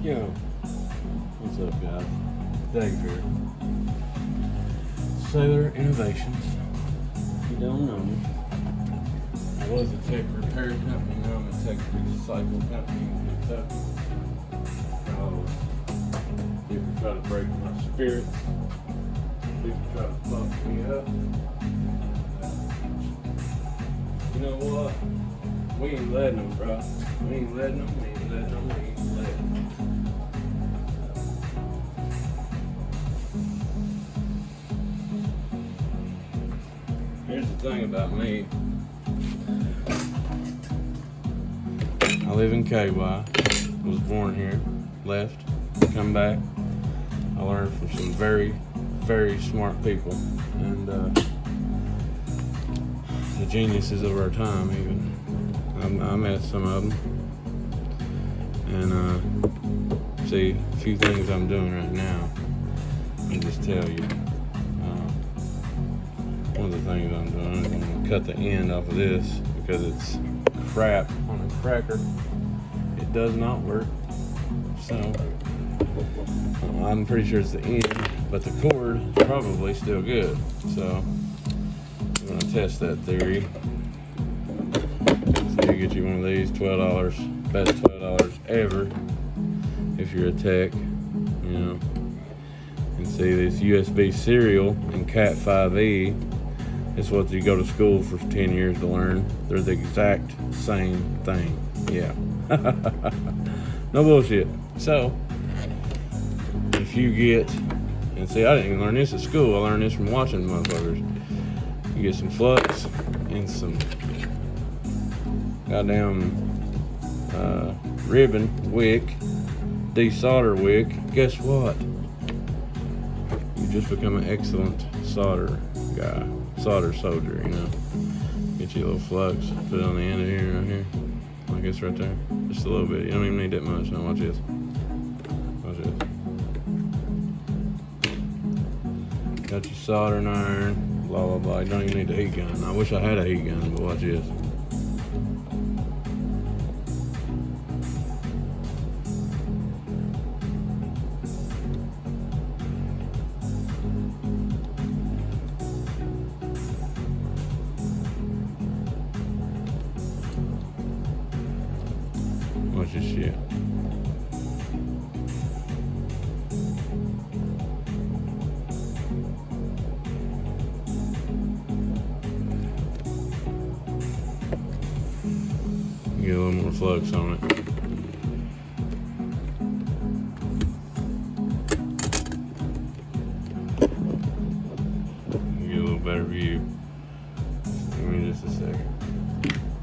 Yo, what's up, guys? Dave here. Sailor Innovations. If you don't know me, I was a tech repair company. Now I'm a tech recycle company in Kentucky. People try to break my spirit. People try to fuck me up. You know what? We ain't letting them, bro. We ain't letting them. We ain't letting them. We ain't letting them. Here's the thing about me. I live in KY. Was born here. Left. Come back. I learned from some very, very smart people. And the geniuses of our time, even. I met some of them. And see, a few things I'm doing right now. I'll just tell you. One of the things I'm doing is I'm going to cut the end off of this because it's crap on a cracker. It does not work. So I'm pretty sure it's the end, but the cord is probably still good. So I'm going to test that theory. So you get you one of these, $12, best $12 ever if you're a tech, you know. And see this USB serial and Cat 5e. It's what you go to school for 10 years to learn. They're the exact same thing. Yeah. No bullshit. So, if you get, and see, I didn't even learn this at school. I learned this from watching motherfuckers. You get some flux and some goddamn ribbon wick, desolder wick. Guess what? You just become an excellent solder guy. Solder soldier, you know. Get you a little flux, put it on the end of here, right here. Like this right there. Just a little bit. You don't even need that much. Now watch this. Watch this. Got your soldering iron, blah blah blah. You don't even need a heat gun. I wish I had a heat gun, but watch this. Watch this shit. Get a little more flux on it. Get a little better view. Give me just a second.